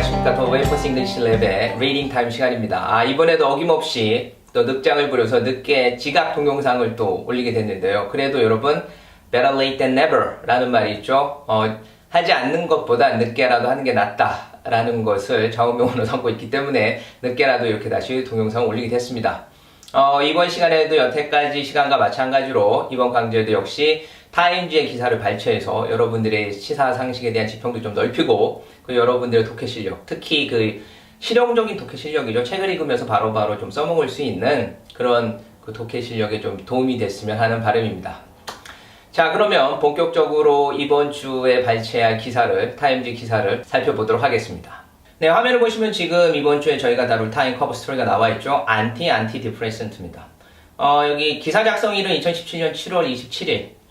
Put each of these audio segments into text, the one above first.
안녕하십니까. 더 웨이퍼스 잉글리시 랩의 리딩 타임 시간입니다. 이번에도 어김없이 또 늑장을 부려서 늦게 지각 동영상을 또 올리게 됐는데요. 그래도 여러분 better late than never 라는 말이 있죠. 하지 않는 것보다 늦게라도 하는 게 낫다 라는 것을 좌우명으로 삼고 있기 때문에 늦게라도 이렇게 다시 동영상을 올리게 됐습니다. 이번 시간에도 여태까지 시간과 마찬가지로 이번 강좌에도 역시 타임지의 기사를 발췌해서 여러분들의 시사상식에 대한 지평도 좀 넓히고 그 여러분들의 독해 실력, 특히 그 실용적인 독해 실력이죠. 책을 읽으면서 바로바로 좀 써먹을 수 있는 그런 그 독해 실력에 좀 도움이 됐으면 하는 바람입니다. 자, 그러면 본격적으로 이번 주에 발췌할 기사를, 타임지 기사를 살펴보도록 하겠습니다. 네, 화면을 보시면 지금 이번 주에 저희가 다룰 타임 커버 스토리가 나와 있죠. 안티디프레센트입니다. 여기 기사 작성일은 2017년 7월 27일,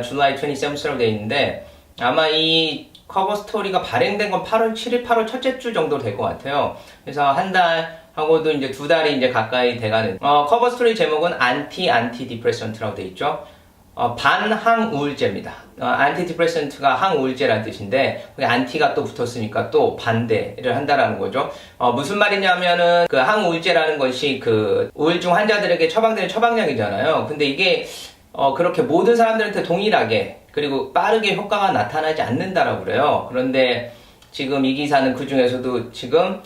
July 27th라고 되어 있는데 아마 이 커버 스토리가 발행된 건 8월 7일, 8월 첫째 주 정도 될 것 같아요. 그래서 한 달 하고도 이제 두 달이 이제 가까이 돼가는. 커버 스토리 제목은 안티디프레센트라고 되어 있죠. 반항우울제입니다. 안티디프레센트가 항우울제라는 뜻인데 거기 안티가 또 붙었으니까 또 반대를 한다라는 거죠. 무슨 말이냐면은 그 항우울제라는 것이 그 우울증 환자들에게 처방되는 처방약이잖아요. 근데 이게 그렇게 모든 사람들한테 동일하게 그리고 빠르게 효과가 나타나지 않는다라고 그래요. 그런데 지금 이 기사는 그 중에서도 지금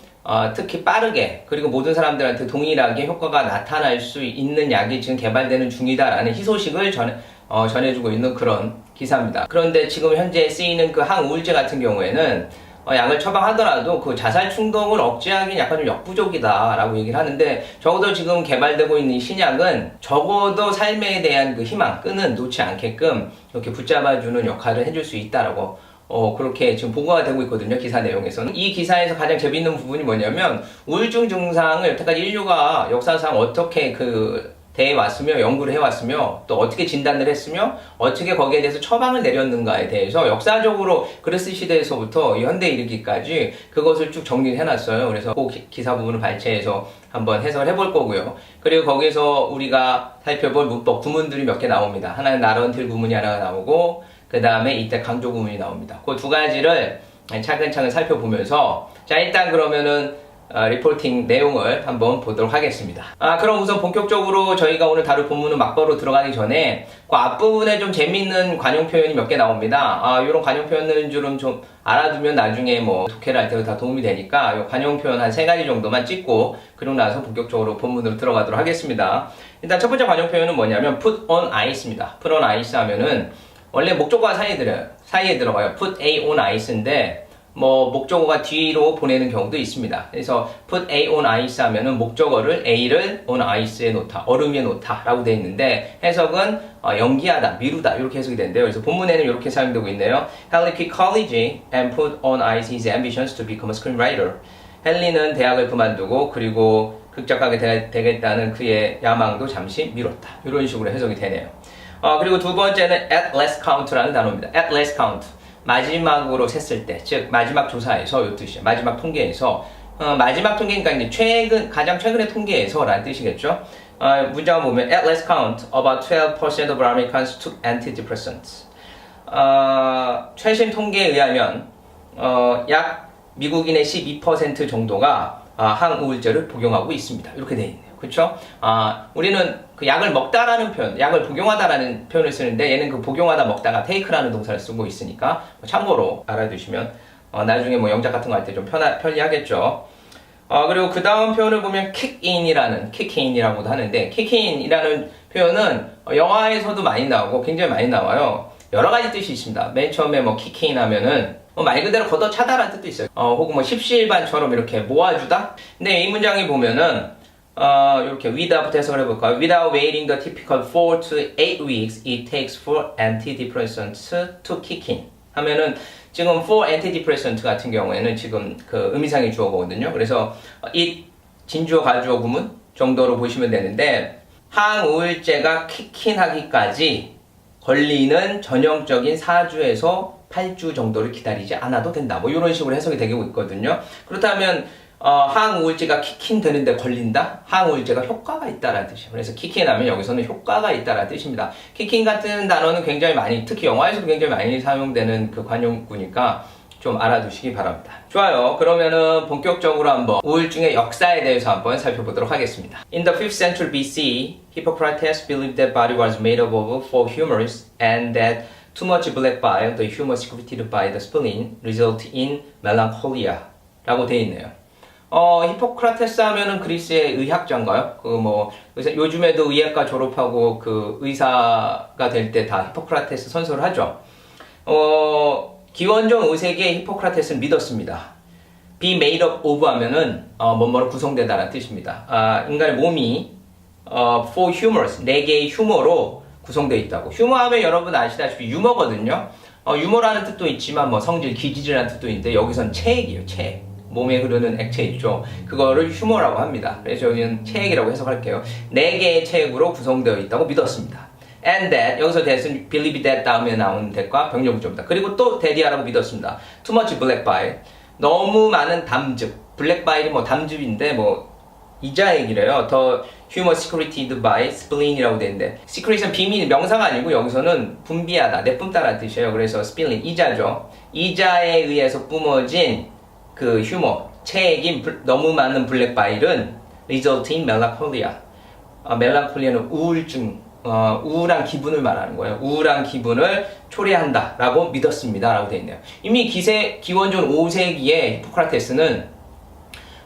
특히 빠르게 그리고 모든 사람들한테 동일하게 효과가 나타날 수 있는 약이 지금 개발되는 중이다라는 희소식을 전해주고 있는 그런 기사입니다. 그런데 지금 현재 쓰이는 그 항우울제 같은 경우에는 약을 처방하더라도 그 자살 충동을 억제하기는 약간 좀 역부족이다라고 얘기를 하는데 적어도 지금 개발되고 있는 신약은 적어도 삶에 대한 그 희망, 끈은 놓지 않게끔 이렇게 붙잡아주는 역할을 해줄 수 있다라고 그렇게 지금 보고가 되고 있거든요. 기사 내용에서는. 이 기사에서 가장 재밌는 부분이 뭐냐면 우울증 증상을 여태까지 인류가 역사상 어떻게 대해왔으며 연구를 해왔으며 또 어떻게 진단을 했으며 어떻게 거기에 대해서 처방을 내렸는가에 대해서 역사적으로 그리스 시대에서부터 현대에 이르기까지 그것을 쭉 정리를 해놨어요. 그래서 그 기사 부분을 발췌해서 한번 해석을 해볼 거고요. 그리고 거기서 우리가 살펴볼 문법 구문들이 몇 개 나옵니다. 하나는 나런틸 구문이 하나가 나오고 그 다음에 이때 강조 구문이 나옵니다. 그 두 가지를 차근차근 살펴보면서 자, 일단 그러면은 리포팅 내용을 한번 보도록 하겠습니다. 그럼 우선 본격적으로 저희가 오늘 다룰 본문은 막바로 들어가기 전에 그 앞부분에 좀 재미있는 관용 표현이 몇 개 나옵니다. 이런 관용 표현들은 좀 알아두면 나중에 뭐 독해를 할 때도 다 도움이 되니까 이 관용 표현 한 3가지 정도만 찍고 그러고 나서 본격적으로 본문으로 들어가도록 하겠습니다. 일단 첫 번째 관용 표현은 뭐냐면 put on ice입니다. put on ice 하면은 원래 목적어가 사이에 들어가요. put A on ice인데 뭐 목적어가 뒤로 보내는 경우도 있습니다. 그래서 put A on ice 하면은 목적어를 A를 on ice에 놓다, 얼음 위에 놓다 라고 되어 있는데 해석은 연기하다, 미루다 이렇게 해석이 된대요. 그래서 본문에는 이렇게 사용되고 있네요. Hallie quit college and put on ice his ambitions to become a screenwriter. 헨리는 대학을 그만두고 그리고 극작가가 되겠다는 그의 야망도 잠시 미뤘다. 이런 식으로 해석이 되네요. 그리고 두 번째는 at last count라는 단어입니다. at last count. 마지막으로 셌을 때, 즉 마지막 조사에서 이 뜻이에요. 마지막 통계에서 마지막 통계니까 이제 가장 최근의 통계에서라는 뜻이겠죠. 문장을 보면 at last count, about 12% of Americans took antidepressants. 최신 통계에 의하면 약 미국인의 12% 정도가 항우울제를 복용하고 있습니다. 이렇게 되어 있네요. 그렇죠? 우리는 그 약을 먹다라는 표현, 약을 복용하다라는 표현을 쓰는데 얘는 그 복용하다 먹다가 take라는 동사를 쓰고 있으니까 참고로 알아두시면 나중에 뭐 영작 같은 거 할 때 좀 편리하겠죠. 그리고 그 다음 표현을 보면 kick in이라고도 하는데 kick in이라는 표현은 영화에서도 많이 나오고 굉장히 많이 나와요. 여러 가지 뜻이 있습니다. 맨 처음에 뭐 kick in 하면은 말 그대로 걷어차다라는 뜻도 있어요. 혹은 뭐 십시일반처럼 이렇게 모아주다. 근데 이 문장에 보면은 이렇게 without 해석을 해볼까요? Without waiting the typical 4 to 8 weeks it takes for antidepressants to kick in 하면은 지금 for antidepressant 같은 경우에는 지금 그 의미상의 주어거든요. 그래서 it 진주어 가주어 구문 정도로 보시면 되는데 항우울제가 kick in 하기까지 걸리는 전형적인 4주에서 8주 정도를 기다리지 않아도 된다. 뭐 이런 식으로 해석이 되고 있거든요. 그렇다면 항우울제가 킥인 되는데 걸린다? 항우울제가 효과가 있다라는 뜻이에요. 그래서 킥인 하면 여기서는 효과가 있다라는 뜻입니다. 킥인 같은 단어는 굉장히 많이, 특히 영화에서도 굉장히 많이 사용되는 그 관용구니까 좀 알아두시기 바랍니다. 좋아요. 그러면은 본격적으로 한번 우울증의 역사에 대해서 한번 살펴보도록 하겠습니다. In the 5th century BC, Hippocrates believed that body was made up of four humors and that too much black bile, the humor secreted by the spleen, result in melancholia 라고 되어 있네요. 히포크라테스 하면은 그리스의 의학자인가요? 요즘에도 의학과 졸업하고 그 의사가 될 때 다 히포크라테스 선서를 하죠. 기원전 5세기에 히포크라테스는 믿었습니다. be made up of 하면은 뭐뭐로 구성되다라는 뜻입니다. 인간의 몸이 four humors, 4개의 휴머로 구성되어 있다고. 휴머 하면 여러분 아시다시피 유머거든요. 유머라는 뜻도 있지만 뭐 성질, 기질이라는 뜻도 있는데 여기선 체액이에요. 체액. 몸에 흐르는 액체 있죠. 그거를 휴머라고 합니다. 그래서 저희는 체액이라고 해석할게요. 4개의 체액으로 구성되어 있다고 믿었습니다. And that, 여기서 that은 believe that 다음에 나오는 that과 병렬구조입니다. 그리고 또 that이라고 믿었습니다. Too much black bile, 너무 많은 담즙. 블랙 바일이 뭐 담즙인데 뭐 이자액이래요. The humor secreted by spleen이라고 되는데 secret은 비밀, 명사가 아니고 여기서는 분비하다, 내뿜다라는 뜻이에요. 그래서 spleen, 이자죠. 이자에 의해서 뿜어진 그 휴머, 체액인 너무 많은 블랙 바일은 result in melancholia. 멜랑콜리아는 우울증, 우울한 기분을 말하는 거예요. 우울한 기분을 초래한다 라고 믿었습니다 라고 되어 있네요. 이미 기원전 5세기에 히포크라테스는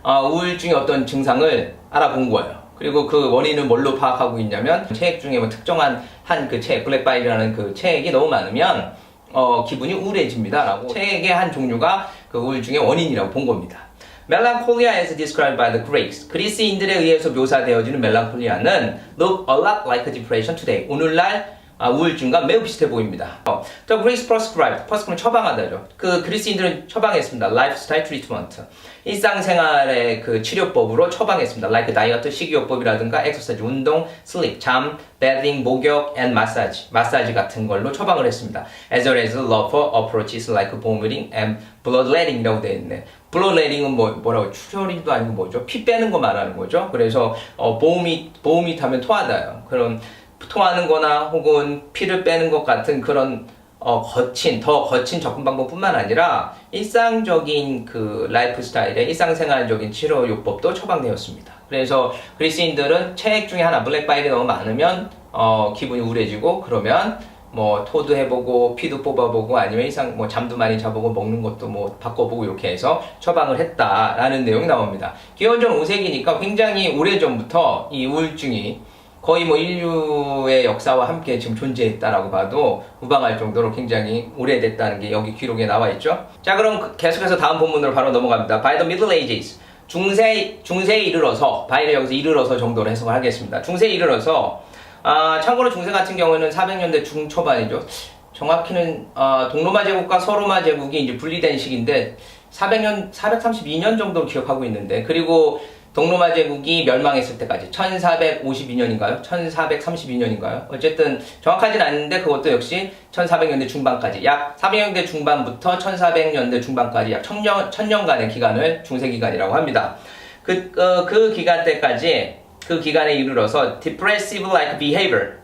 우울증의 어떤 증상을 알아본 거예요. 그리고 그 원인은 뭘로 파악하고 있냐면 체액 중에 뭐 특정한 그 체액, 블랙바일이라는 그 체액이 너무 많으면 기분이 우울해집니다 라고 체액의 한 종류가 그 우울증의 원인이라고 본 겁니다. Melancholia as described by the Greeks. 그리스인들에 의해서 묘사되어지는 멜랑콜리아는 look a lot like depression today. 오늘날 우울증과 매우 비슷해 보입니다. The Greeks prescribed. prescribe는 처방하다죠. 그 그리스인들은 처방했습니다. Lifestyle treatment. 일상생활의 그 치료법으로 처방했습니다. Like 다이어트, 식이요법이라든가 exercise, 운동, sleep, 잠, bathing, 목욕, and massage. 마사지 같은 걸로 처방을 했습니다. As well as lawful approaches like vomiting and bloodletting이라고 되어 있네. bloodletting은 뭐라고 출혈도 아니고 뭐죠? 피 빼는 거 말하는 거죠. 그래서 보음이 하면 토하다요. 그런 토하는 거나 혹은 피를 빼는 것 같은 그런 더 거친 접근 방법뿐만 아니라 일상적인 그 라이프 스타일의 일상생활적인 치료요법도 처방되었습니다. 그래서 그리스인들은 체액 중에 하나, 블랙바일이 너무 많으면 기분이 우울해지고 그러면 뭐 토도 해보고 피도 뽑아보고 아니면 잠도 많이 자보고 먹는 것도 뭐 바꿔보고 이렇게 해서 처방을 했다라는 내용이 나옵니다. 기원전 5세기니까 굉장히 오래전부터 이 우울증이 거의 뭐 인류의 역사와 함께 지금 존재했다라고 봐도 무방할 정도로 굉장히 오래됐다는 게 여기 기록에 나와 있죠. 자, 그럼 계속해서 다음 본문으로 바로 넘어갑니다. By the Middle Ages. 중세에 이르러서, 바이를 여기서 이르러서 정도로 해석을 하겠습니다. 중세에 이르러서, 참고로 중세 같은 경우에는 400년대 중초반이죠. 정확히는, 동로마 제국과 서로마 제국이 이제 분리된 시기인데, 432년 정도로 기억하고 있는데, 그리고 동로마 제국이 멸망했을 때까지 1452년인가요? 1432년인가요? 어쨌든 정확하진 않는데 그것도 역시 1400년대 중반까지 약 400년대 중반부터 1400년대 중반까지 약 1000년간의 기간을 중세기간이라고 합니다. 그 기간 때까지 그 기간에 이르러서 depressive-like behavior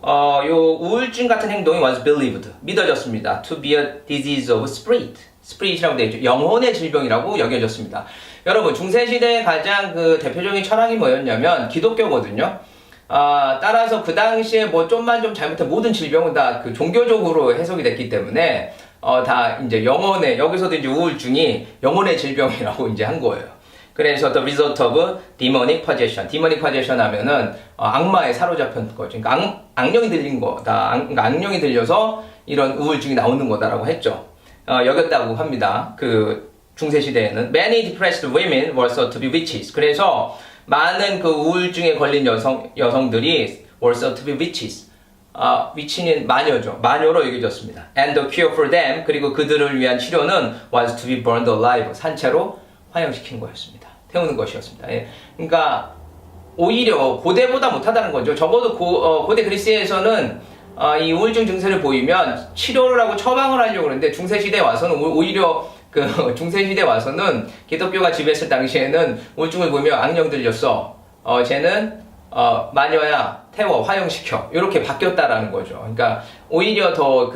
요 우울증 같은 행동이 was believed 믿어졌습니다. to be a disease of spirit이라고 되어 있죠. 영혼의 질병이라고 여겨졌습니다. 여러분 중세시대의 가장 그 대표적인 철학이 뭐였냐면 기독교거든요. 따라서 그 당시에 뭐 좀만 좀 잘못한 모든 질병은 다 그 종교적으로 해석이 됐기 때문에 다 이제 여기서도 이제 우울증이 영혼의 질병이라고 이제 한 거예요. 그래서 the result of demonic possession. demonic possession 하면은 악마에 사로잡힌 거죠. 그러니까 악령이 들린 거다. 그러니까 악령이 들려서 이런 우울증이 나오는 거다라고 했죠. 여겼다고 합니다. 그 중세시대에는 many depressed women were thought to be witches. 그래서 많은 그 우울증에 걸린 여성들이 were thought to be witches. 위치는 마녀죠. 마녀로 여겨졌습니다. And the cure for them, 그리고 그들을 위한 치료는 was to be burned alive. 산채로 화형시키는 거였습니다. 태우는 것이었습니다. 예. 그러니까 오히려 고대보다 못하다는 거죠. 적어도 고대 그리스에서는 이 우울증 증세를 보이면 치료를 하고 처방을 하려고 그러는데 중세시대에 와서는 오히려 중세시대 와서는 기독교가 지배했을 당시에는 우울증을 보면 악령 들렸어. 쟤는 마녀야 태워 화형시켜 이렇게 바뀌었다라는 거죠. 그러니까 오히려 더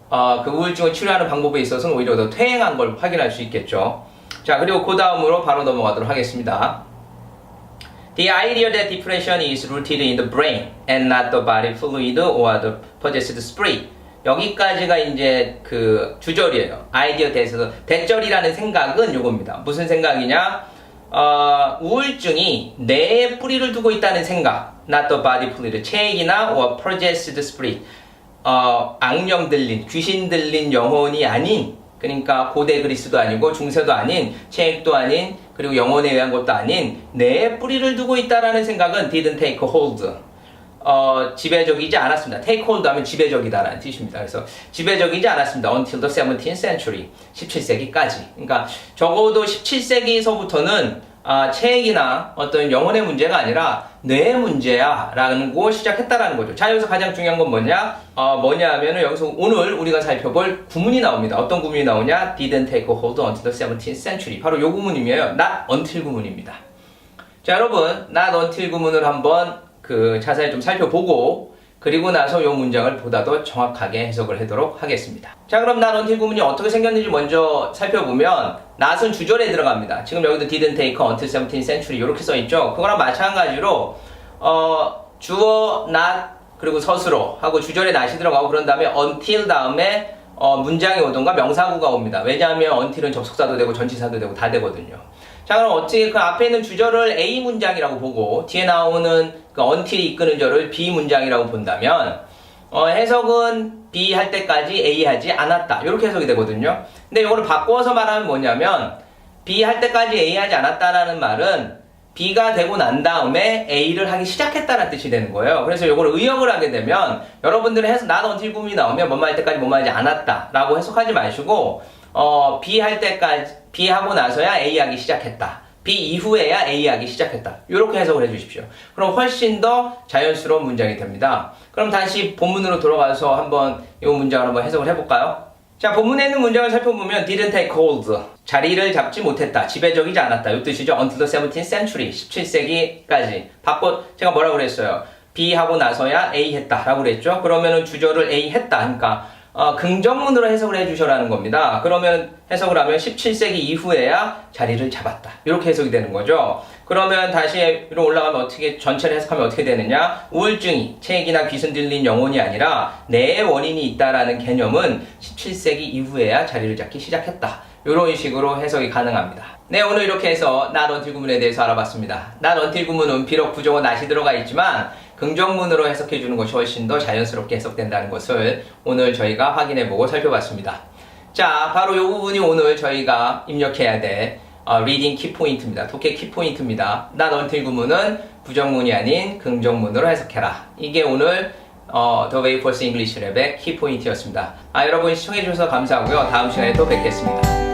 그 우울증을 치료하는 방법에 있어서는 오히려 더 퇴행한 걸 확인할 수 있겠죠. 자, 그리고 그 다음으로 바로 넘어가도록 하겠습니다. The idea that depression is rooted in the brain and not the body fluid or the possessed spirit. 여기까지가 이제 그 주절이에요. 아이디어 대해서 대절이라는 생각은 요겁니다. 무슨 생각이냐? 우울증이 뇌에 뿌리를 두고 있다는 생각. Not the body fluid. 체액이나 or possessed spirit. 악령 들린, 귀신 들린 영혼이 아닌, 그러니까 고대 그리스도 아니고 중세도 아닌, 체액도 아닌, 그리고 영혼에 의한 것도 아닌 뇌에 뿌리를 두고 있다라는 생각은 didn't take hold. 지배적이지 않았습니다. take hold 하면 지배적이다라는 뜻입니다. 그래서 지배적이지 않았습니다. Until the 17th century. 17세기까지. 그러니까 적어도 17세기서부터는 체액이나 어떤 영혼의 문제가 아니라 뇌의 문제야 라고 시작했다라는 거죠. 자, 여기서 가장 중요한 건 뭐냐 하면은 여기서 오늘 우리가 살펴볼 구문이 나옵니다. 어떤 구문이 나오냐? Didn't take hold until the 17th century. 바로 요 구문이에요. Not until 구문입니다. 자, 여러분, not until 구문을 한번 자세히 좀 살펴보고 그리고 나서 이 문장을 보다 더 정확하게 해석을 하도록 하겠습니다. 자, 그럼 not until 구문이 어떻게 생겼는지 먼저 살펴보면 not은 주절에 들어갑니다. 지금 여기도 didn't take until 17th century 이렇게 써있죠. 그거랑 마찬가지로 주어 not 그리고 서술어 하고 주절에 not이 들어가고 그런 다음에 until 다음에 문장이 오던가 명사구가 옵니다. 왜냐하면 until은 접속사도 되고 전치사도 되고 다 되거든요. 자, 그럼 어찌 그 앞에 있는 주절을 A 문장이라고 보고 뒤에 나오는 그 until이 이끄는 절을 B 문장이라고 본다면 해석은 B 할 때까지 A 하지 않았다 이렇게 해석이 되거든요. 근데 이거를 바꿔서 말하면 뭐냐면 B 할 때까지 A 하지 않았다라는 말은 B가 되고 난 다음에 A를 하기 시작했다는 뜻이 되는 거예요. 그래서 이걸 의역을 하게 되면 여러분들은 해서 not until 구문이 나오면 뭐뭐 할 때까지 뭐뭐 하지 않았다 라고 해석하지 마시고 B 할 때까지 B 하고 나서야 A 하기 시작했다. B 이후에야 A 하기 시작했다. 이렇게 해석을 해주십시오. 그럼 훨씬 더 자연스러운 문장이 됩니다. 그럼 다시 본문으로 돌아가서 한번 이 문장을 한번 해석을 해볼까요? 자, 본문에 있는 문장을 살펴보면 didn't take hold. 자리를 잡지 못했다. 지배적이지 않았다. 이 뜻이죠. Until the 17th century. 17세기까지. 제가 뭐라고 그랬어요? B 하고 나서야 A 했다. 라고 그랬죠? 그러면은 주절을 A 했다. 그러니까 긍정문으로 해석을 해주셔라는 겁니다. 그러면 해석을 하면 17세기 이후에야 자리를 잡았다. 이렇게 해석이 되는 거죠. 그러면 다시 위로 올라가면 전체를 해석하면 어떻게 되느냐? 우울증이 체액이나 귀신 들린 영혼이 아니라 뇌의 원인이 있다라는 개념은 17세기 이후에야 자리를 잡기 시작했다. 이런 식으로 해석이 가능합니다. 네, 오늘 이렇게 해서 not until 구문에 대해서 알아봤습니다. not until 구문은 비록 부정어 not이 들어가 있지만 긍정문으로 해석해주는 것이 훨씬 더 자연스럽게 해석된다는 것을 오늘 저희가 확인해보고 살펴봤습니다. 자, 바로 이 부분이 오늘 저희가 입력해야 될 리딩 키포인트입니다. 독해 키포인트입니다. not until 구문은 부정문이 아닌 긍정문으로 해석해라. 이게 오늘 The Way Force English 랩의 키포인트였습니다. 여러분 시청해주셔서 감사하고요. 다음 시간에 또 뵙겠습니다.